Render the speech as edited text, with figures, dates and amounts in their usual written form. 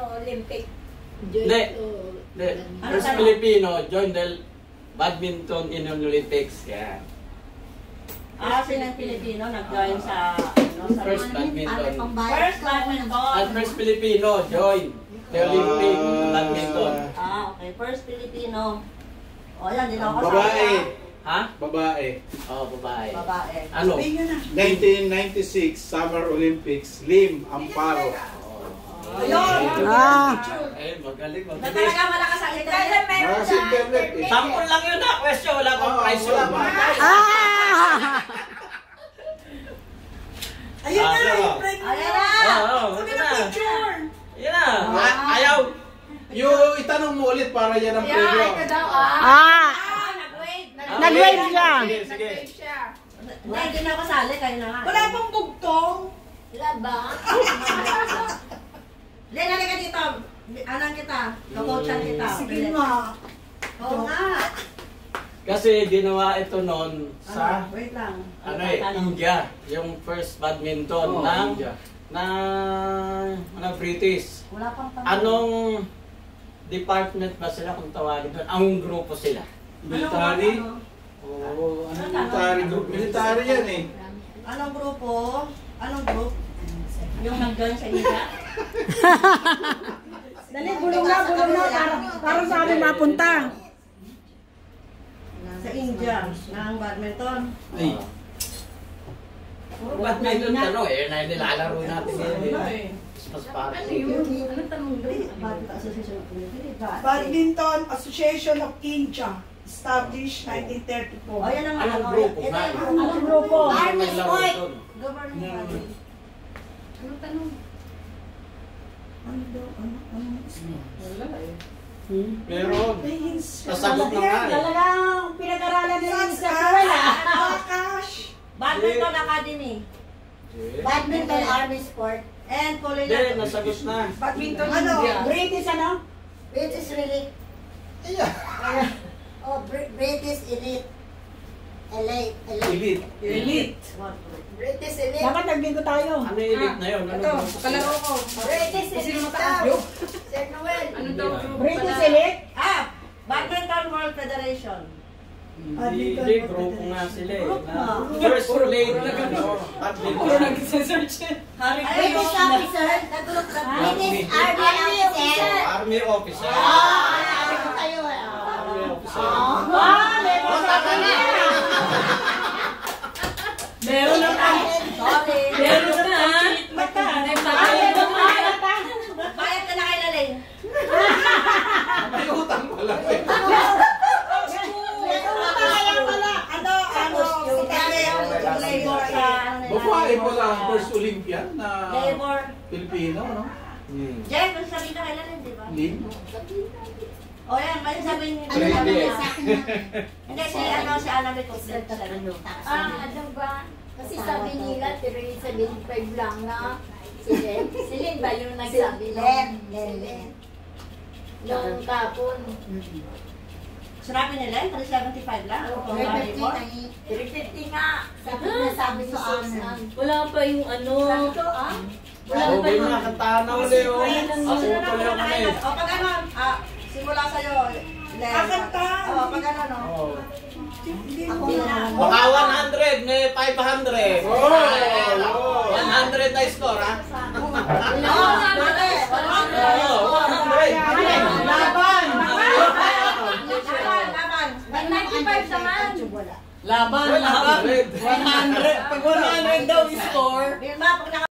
Olympic. Hindi. First Filipino joined the badminton in Olympics. Yan. Sinang Pilipino nag-join sa First badminton. First badminton. At first Filipino joined the Olympic badminton. Okay. First Filipino. O, yan. Din ako Babae. Ha? Babae. Oh, babae. Babae. Ano? 1996 Summer Olympics, Lim Amparo. Ayun! Magaling. Na talaga malakas ang internet. Malakas ang internet eh. Sample lang yun na question. Wala pang price yun. Ayun na, yung friend mo. Ayan na! Sabi na picture. Yan na. Ayaw. Yung itanong mo ulit para yan ang preview. Nag-wave siya. Sige. Hindi na ako sali. Kayo na nga. Wala pang bugtong. Laba. Len, halika dito. Anong kita? Kakoachan kita. Sige nga. Oo nga. Kasi ginawa ito noon sa Wait lang. India, yung first badminton ng British. Wala pang tanong. Anong department ba sila kung tawagin doon? Ang grupo sila. Military? Oo, anong military group? Military yan eh. Anong grupo? Anong group? Yung nag-join sa India? Dali, bulong na. Para sa amin mapunta. Sa India, ng badminton. Ay. Badminton tanong na nilalaro natin ngayon. Mas parang. Anong tanong doon? Badminton Association of India. Badminton Association of India. Established 1934. O, yan ang Anong grupo nga? Anong grupo? Army sport. Governing body. Anong tanong? Ano daw? Ano? Wala eh. Meron. Sasagot na nga eh. Talagang pinag-aralan nila sa eskwela. Cash. Badminton Academy. Badminton Army Sport. And Hindi, Colina. nasagot na. Badminton India. British ano? British Elite. Oh, British Elite. Elite. Elite. British Elite. Dapat nagbigo tayo. Ano yung elite na yun? Ano grupo sila? ko. British Elite daw. Sir Noel. Ano daw? British Elite? Badminton World Federation. Hindi, grupo nga sila eh. First lady na gano'n. Badminton. British officer. British Army officer. Army officer. Sabi ko kayo eh. Army officer. Meron na tayo. Sorry. Meron na tayo. Mata. Bayad ka na kay Lalay. May utang pala eh. Babae po lang ang first Olympian na Labor. Pilipino, no? Jeff, ang sabi ka kay Lalay, di ba? Lim? O yan, may sabihin niyo. Hindi, si Ana may complete sa ano. Ano ba? Kasi sabi nila, 375 lang na. Si Len. Si Len ba yung nagsabi? Len. Noong kapon. Sinabi nila, 375 lang. Ano pang sabi mo? 350 nga. Sabi sa amin. Wala pa yung ano. Sakto ah. Wala pa Okay yung... na, kantahan na uli oh. Ako tuloy ako na eh. O pag ano, simula sa'yo, Len. Kakanta. O pag ano, no? Ako na. Baka 100, may 500. 100 na score ha? Oo, sabi. 100. Laban. Laban. 95 naman. Laban. 100. 100. Pag 100 daw score. Bilma, pag